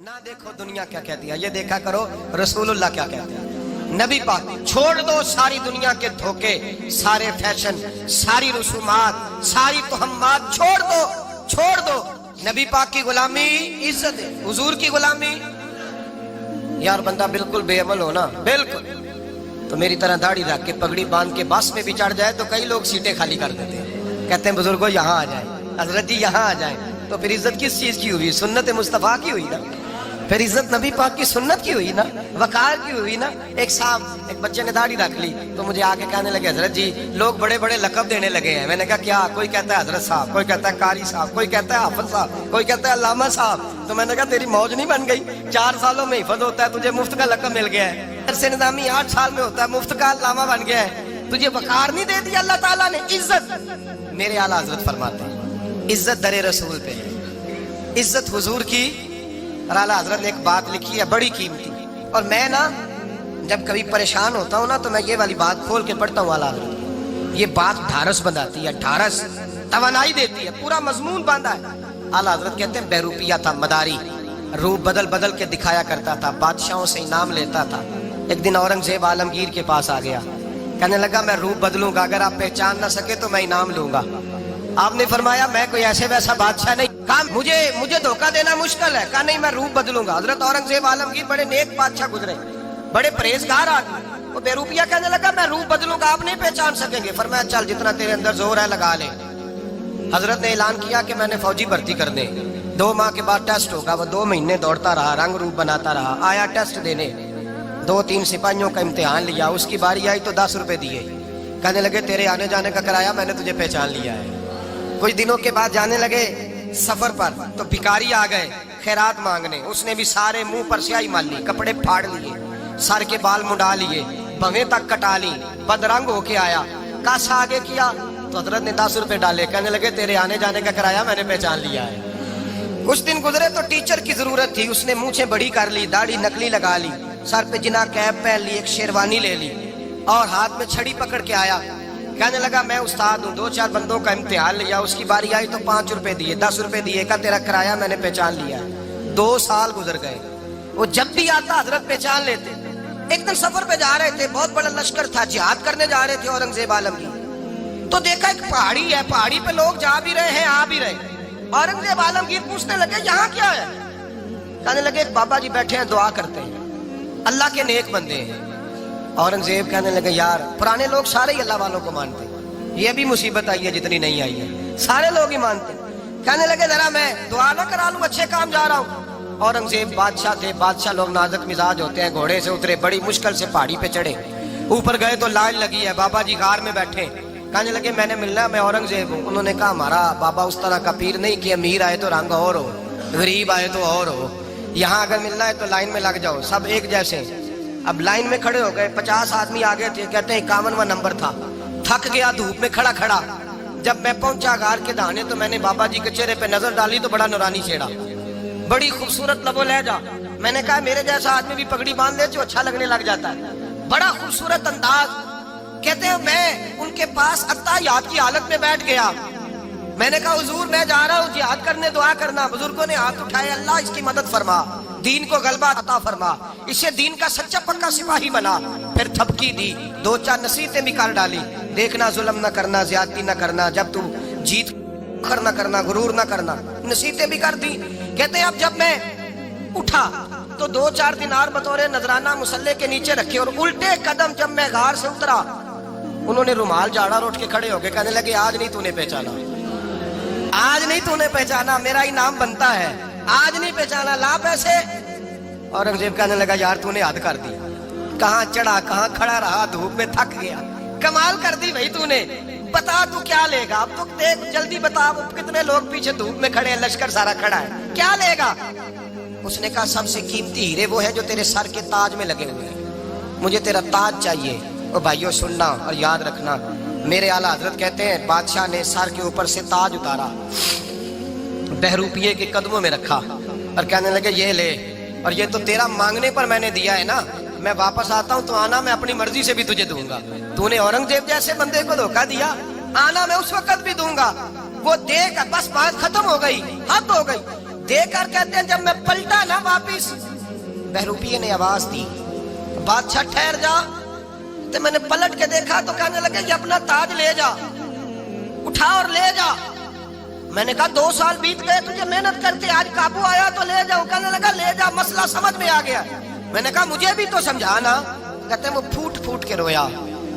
ना देखो दुनिया क्या कहती है, ये देखा करो रसूलुल्लाह क्या कहते हैं। नबी पाक छोड़ दो सारी दुनिया के धोखे, सारे फैशन, सारी रसूमात, सारी तोहमात छोड़ दो। नबी पाक की गुलामी इज्जत है, हुजूर की गुलामी। यार बंदा बिल्कुल बेअमल हो ना, बिल्कुल, तो मेरी तरह दाढ़ी रख के पगड़ी बांध के बस में भी चढ़ जाए तो कई लोग सीटें खाली कर देते हैं, कहते हैं बुजुर्गो यहाँ आ जाए, हजरत जी यहाँ आ जाए। तो फिर इज्जत किस चीज की हुई? सुन्नत मुस्तफा की हुई ना, फिर इज्जत नबी पाक की सुन्नत की हुई ना, वकार की हुई ना। एक बच्चे ने दाढ़ी रख ली तो मुझे आके कहने लगे हजरत जी लोग बड़े बड़े लकब देने लगे हैं। मैंने कहा क्या? कोई कहता है हजरत साहब, कोई कहता है कारी साहब, कोई कहता है हाफिज साहब, कोई कहता है अल्लामा साहब। तो मैंने कहा तेरी मौज नहीं बन गई? 4 सालों में हिफज होता है, तुझे मुफ्त का लकब मिल गया है। से निजामी 8 साल में होता है, मुफ्त का अल्लामा बन गया है, तुझे वकार नहीं दे दिया अल्लाह ताला ने। इज्जत मेरे आला हजरत फरमाते हैं इज्जत दरे रसूल पे है, इज्जत हुजूर की। और आला हजरत ने एक बात लिखी है बड़ी कीमती, और मैं ना जब कभी परेशान होता हूँ ना तो मैं ये वाली बात खोल के पढ़ता हूँ। आला हजरत ये बात ढारस बनाती है, ढारस तवानाई देती है, पूरा मजमून बांधा है। आला हजरत कहते हैं बेरूपिया था मदारी, रूप बदल बदल के दिखाया करता था, बादशाहों से इनाम लेता था। एक दिन औरंगजेब आलमगीर के पास आ गया, कहने लगा मैं रूप बदलूंगा, अगर आप पहचान ना सके तो मैं इनाम लूंगा। आपने फरमाया मैं कोई ऐसे वैसा बादशाह नहीं, कहा मुझे धोखा देना मुश्किल है, कहा नहीं मैं रूप बदलूंगा। हजरत औरंगजेब आलमगीर बड़े नेक बादशाह गुजरे, बड़े परहेजगार आदमी, वो बेरूपिया कहने लगा मैं रूप बदलूंगा, आप नहीं पहचान सकेंगे। फरमाया चल जितना तेरे अंदर जोर है लगा ले। हजरत ने ऐलान किया कि मैंने फौजी भर्ती कर दे, 2 माह के बाद टेस्ट होगा। वो 2 महीने दौड़ता रहा, रंग रूप बनाता रहा, आया टेस्ट देने, 2-3 सिपाहियों का इम्तिहान लिया, उसकी बारी आई तो 10 रुपए दिए, कहने लगे तेरे आने जाने का किराया मैंने तुझे पहचान लिया है। कुछ दिनों के बाद जाने लगे सफर पर तो भिखारी आ गए खैरात मांगने, उसने भी सारे मुंह पर स्याही मार ली, कपड़े फाड़ लिए, सर के बाल मुंडा लिए, भवें तक कटा ली, बदरंग होके आया। कासा आगे किया तो हजरत ने 10 रुपए डाले, कहने लगे तेरे आने जाने का किराया मैंने पहचान लिया है। कुछ दिन गुजरे तो टीचर की जरूरत थी, उसने मूंछें बड़ी कर ली, दाढ़ी नकली लगा ली, सर पे जिना कैप पहन ली, एक शेरवानी ले ली और हाथ में छड़ी पकड़ के आया। कहने लगा मैं उस्ताद हूँ, 2-4 बंदों का इम्तिहान लिया, उसकी बारी आई तो 5 रुपए दिए, 10 रुपए दिए, का तेरा किराया मैंने पहचान लिया। 2 साल गुजर गए, वो जब भी आता हजरत पहचान लेते। एक दिन सफर पे जा रहे थे, बहुत बड़ा लश्कर था, जिहाद करने जा रहे थे औरंगजेब आलमगीर। तो देखा एक पहाड़ी है, पहाड़ी पे लोग जा भी रहे हैं आ भी रहे। औरंगजेब आलमगीर पूछने लगे यहाँ क्या है? कहने लगे एक बाबा जी बैठे हैं दुआ करते हैं, अल्लाह के नेक बंदे हैं। औरंगजेब कहने लगे यार पुराने लोग सारे ही अल्लाह वालों को मानते, ये भी मुसीबत आई है जितनी नहीं आई है, सारे लोग ही मानते। कहने लगे जरा मैं दुआ ना करा लूं, अच्छे काम जा रहा हूँ। औरंगजेब बादशाह थे, बादशाह लोग नाजुक मिजाज होते हैं, घोड़े से उतरे, बड़ी मुश्किल से पहाड़ी पे चढ़े, ऊपर गए तो लाइन लगी है, बाबा जी गार में बैठे। कहने लगे मैंने मिलना है, मैं औरंगजेब हूँ। उन्होंने कहा हमारा बाबा उस तरह का पीर नहीं कि अमीर आए तो रंग और हो, गरीब आए तो और हो, यहाँ अगर मिलना है तो लाइन में लग जाओ, सब एक जैसे। अब लाइन में खड़े हो गए, 50 आदमी आगे थे, कहते हैं 51वां नंबर था। थक गया धूप में खड़ा खड़ा, जब मैं पहुंचा गार के दाने तो मैंने बाबा जी के चेहरे पे नजर डाली तो बड़ा नूरानी चेहरा, बड़ी खूबसूरत लबो लहजा। मैंने कहा मेरे जैसा आदमी भी पगड़ी बांध ले जो अच्छा लगने लग जाता है, बड़ा खूबसूरत अंदाज। कहते हैं मैं उनके पास अत्ताहियात की हालत में बैठ गया। मैंने कहा हुजूर मैं जा रहा हूँ जिहाद करने, दुआ करना। बुजुर्गों ने हाथ उठाए, अल्लाह इसकी मदद फरमा, दीन को गलबा अता फरमा, इसे दीन का सच्चा पक्का सिपाही बना। फिर थपकी दी, 2-4 नसीहतें भी कर डाली, देखना जुल्म न करना, ज्यादती न करना, जब तू जीत खर न करना, गुरूर न करना, नसीहतें भी कर दी। कहते हैं अब जब मैं उठा तो 2-4 दिनार बतौरे नजराना मुसल्ले के नीचे रखे, और उल्टे कदम जब मैं गार से उतरा उन्होंने रुमाल झाड़ा और उठ के खड़े हो गए। कहने लगे आज नहीं तूने पहचाना, आज नहीं तूने पहचाना, मेरा इनाम बनता है, आज नहीं पहचाना, ला पैसे। औरंगजेब कहने लगा यार तूने हद कर दी, कहाँ चढ़ा कहाँ खड़ा रहा, धूप में थक गया, कमाल कर दी भाई तूने, बता तू क्या लेगा अब? तो देख जल्दी बता, कितने लोग पीछे धूप में खड़े हैं, लश्कर सारा खड़ा है, क्या लेगा? उसने कहा सबसे कीमती हीरे वो है जो तेरे सर के ताज में लगे हुए हैं, मुझे तेरा ताज चाहिए। और भाइयों सुनना और याद रखना, मेरे आला हजरत कहते हैं बादशाह ने सर के ऊपर से ताज उतारा, बहरूपिये के कदमों में रखा और कहने लगे ये ले, और ये तो तेरा मांगने पर मैंने दिया है ना, मैं वापस आता हूँ तो आना मैं अपनी मर्जी से भी तुझे दूंगा। तूने औरंगजेब जैसे बंदे को धोखा दिया, आना मैं उस वक्त भी दूंगा। वो देख बस बात खत्म हो गई, हद हो गई। देख कर कहते हैं जब मैं पलटा ना वापिस, बहरूपिये ने आवाज दी बादशाह ठहर जा। तो मैंने पलट के देखा तो कहने लगे ये अपना ताज ले जा, उठा और ले जा। मैंने कहा 2 साल बीत गए तुझे मेहनत करते, आज काबू आया तो ले जाओ। कहने लगा ले जा, मसला समझ में आ गया। मैंने कहा मुझे भी तो समझाना। कहते वो फूट फूट के रोया,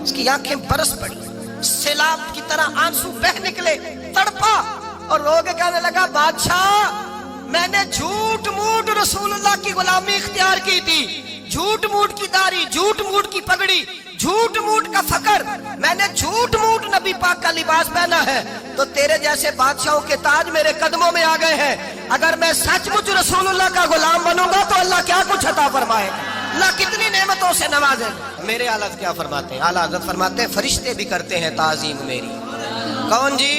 उसकी आंखें बरस पड़ी, सैलाब की तरह आंसू बह निकले, तड़पा और रो के कहने लगा बादशाह मैंने झूठ मूठ रसूलुल्लाह की गुलामी इख्तियार की थी, झूठ मूठ की दाढ़ी, झूठ मूठ की पगड़ी, झूठ मूठ का फकर, मैंने झूठ मूठ नबी पाक का लिबास पहना है। तो तेरे जैसे बादशाहों के ताज मेरे कदमों में आ गए हैं। अगर मैं सचमुच रसूलुल्लाह का गुलाम बनूंगा तो अल्लाह क्या कुछ अता फरमाए, अल्लाह कितनी नेमतों से नवाजे। मेरे आला हज़रत क्या फरमाते हैं? आला हज़रत फरमाते हैं फरिश्ते भी करते हैं ताज़ीम मेरी। कौन जी?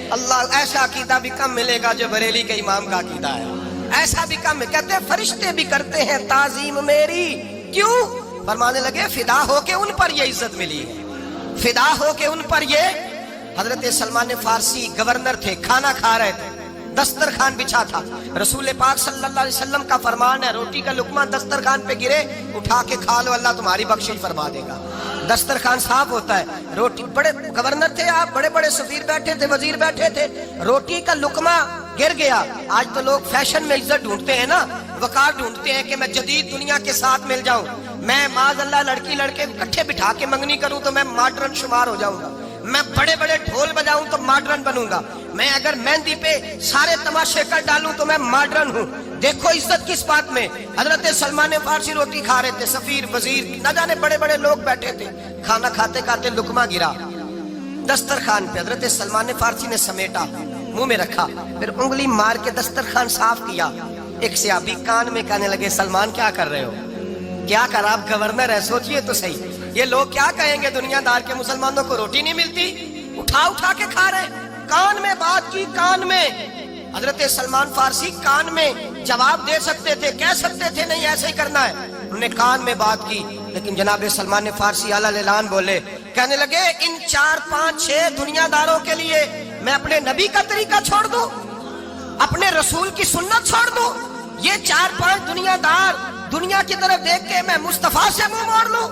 अल्लाह। ऐसा अकीदा भी कम मिलेगा जो बरेली के इमाम का अकीदा है, ऐसा भी कम। कहते हैं फरिश्ते भी करते हैं ताज़ीम मेरी। क्यों? फरमाने लगे फिदा होके उन पर ये इज्जत मिली है, फिदा होके उन पर ये। हजरत सलमान फारसी गवर्नर थे, खाना खा रहे थे, दस्तरखान बिछा था। रसूल पाक सल्लल्लाहु अलैहि वसल्लम का फरमान है रोटी का लुकमा दस्तरखान पे गिरे उठा के खा लो, अल्लाह तुम्हारी बख्शिश फरमा देगा। दस्तरखान साफ होता है। रोटी, बड़े गवर्नर थे आप, बड़े बड़े सफीर बैठे थे, वजीर बैठे थे, रोटी का लुकमा गिर गया। आज तो लोग फैशन में इज्जत ढूंढते हैं ना, वकार ढूंढते हैं कि मैं जदीद दुनिया के साथ मिल जाऊं, मैं माज़अल्लाह लड़की लड़के इकट्ठे बिठा के मंगनी करूं तो मैं मॉडर्न शुमार हो जाऊंगा, मैं बड़े बड़े ढोल बजाऊं तो मॉडर्न बनूंगा, मैं अगर मेहंदी पे सारे तमाशे कर डालूं तो मैं मॉडर्न हूं। देखो इज्जत किस बात में। हजरत सलमान फारसी रोटी खा रहे थे, सफीर वजीर न जाने बड़े बड़े लोग बैठे थे, खाना खाते खाते लुकमा गिरा दस्तरखान पे। हजरत सलमान फारसी ने समेटा, मुंह में रखा, फिर उंगली मार के दस्तरखान साफ किया। एक सहाबी कान में कहने लगे सलमान क्या कर रहे हो, क्या कर, आप गवर्नर है, सोचिए तो सही, ये लोग क्या कहेंगे दुनियादार के मुसलमानों को रोटी नहीं मिलती, उठा उठा के खा रहे। कान में बात की, कान में। हजरत सलमान फारसी कान में जवाब दे सकते थे, कह सकते थे नहीं ऐसे ही करना है, उन्होंने कान में बात की। लेकिन जनाब सलमान फारसी आला ऐलान बोले, कहने लगे इन 4 5 6 दुनियादारों के लिए मैं अपने नबी का तरीका छोड़ दूं, अपने रसूल की सुन्नत छोड़ दूं? ये 4 5 दुनियादार दुनिया की तरफ देख के मैं मुस्तफा से मुंह मोड़ लूं?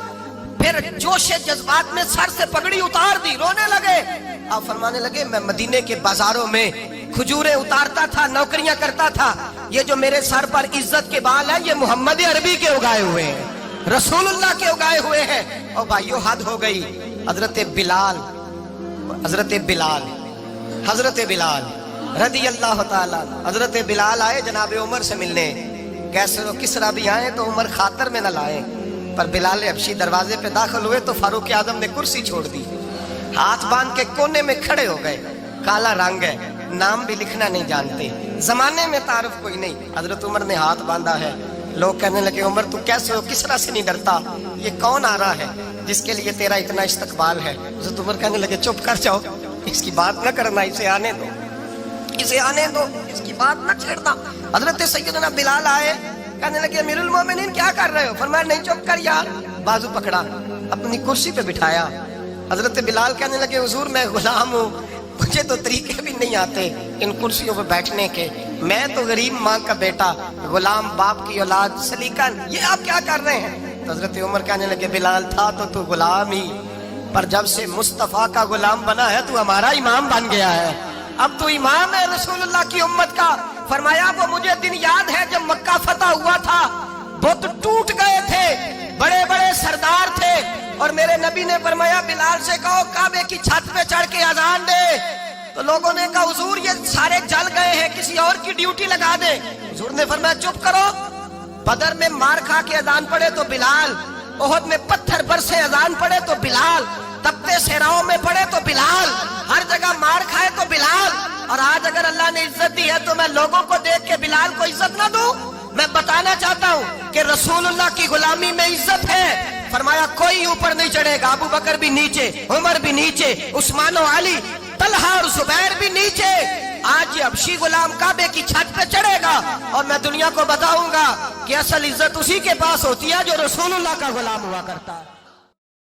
फिर जोशे जज्बात में सर से पगड़ी उतार दी, रोने लगे। आप फरमाने लगे मैं मदीने के बाजारों में खजूरें उतारता था, नौकरियां करता था, ये जो मेरे सर पर इज्जत के बाल है ये मोहम्मद अरबी के उगाए हुए हैं, रसूलुल्लाह के उगाए हुए हैं। और भाइयों हद हो गई। हजरत बिलाल रदी अल्लाह ताला, हजरत बिलाल आए जनाब उमर से मिलने। कैसे किस तरह भी आए तो उमर खातर में न लाए, पर बिलाल हबशी दरवाजे पे दाखिल हुए तो फारूक आजम ने कुर्सी छोड़ दी, हाथ बांध के कोने में खड़े हो गए। काला रंग है, नाम भी लिखना नहीं जानते, जमाने में तारुफ कोई नहीं। हजरत उमर ने हाथ बांधा है। लोग कहने लगे उमर तू कैसे हो, किस तरह से नहीं डरता, ये कौन आ रहा है जिसके लिए तेरा इतना इस्तकबाल है? हजरत उमर कहने लगे चुप कर जाओ, इसकी बात न करना, इसे आने दो, इसे आने दो, इसकी बात न छेड़ना। हजरत सैयदना बिलाल आए, कहने लगे अमीरुल मोमिनीन क्या कर रहे हो? फरमाया नहीं चुप कर यार, बाजू पकड़ा, अपनी कुर्सी पे बिठाया। हजरत बिलाल कहने लगे हुजूर मैं गुलाम हूँ, मुझे तो तरीके भी नहीं आते इन कुर्सियों पे बैठने के, मैं तो गरीब माँ का बेटा, गुलाम बाप की औलाद, सलीकन, ये आप क्या कर रहे हैं? हजरत उमर कहने लगे बिलाल था तो तू गुलाम ही, पर जब से मुस्तफा का गुलाम बना है तू हमारा इमाम बन गया है, अब तू इमाम है रसूलुल्लाह की उम्मत का। फरमाया वो मुझे दिन याद है जब मक्का फतह हुआ था, बुत टूट गए थे, बड़े बड़े सरदार थे, और मेरे नबी ने फरमाया बिलाल से कहो काबे की छत पे चढ़ के अजान दे। तो लोगों ने कहा हुजूर ये सारे जल गए हैं, किसी और की ड्यूटी लगा दे। हुजूर ने फरमाया चुप करो, बदर में मार खा के अजान पड़े तो बिलाल, ओहद में पत्थर बरसे अजान पड़े तो बिलाल, तपते सहराओं में पड़े तो बिलाल, हर जगह मार खाए तो बिलाल। और आज अगर अल्लाह ने इज्जत दी है तो मैं लोगों को देख के बिलाल को इज्जत ना दूं? मैं बताना चाहता हूं कि रसूलुल्लाह की गुलामी में इज्जत है। फरमाया कोई ऊपर नहीं चढ़ेगा, अबू बकर भी नीचे, उमर भी नीचे, उस्मान और अली, तलहा और जुबैर भी नीचे। आज ये हबशी गुलाम काबे की छत पे चढ़ेगा और मैं दुनिया को बताऊंगा कि असल इज्जत उसी के पास होती है जो रसूलुल्लाह का गुलाम हुआ करता है।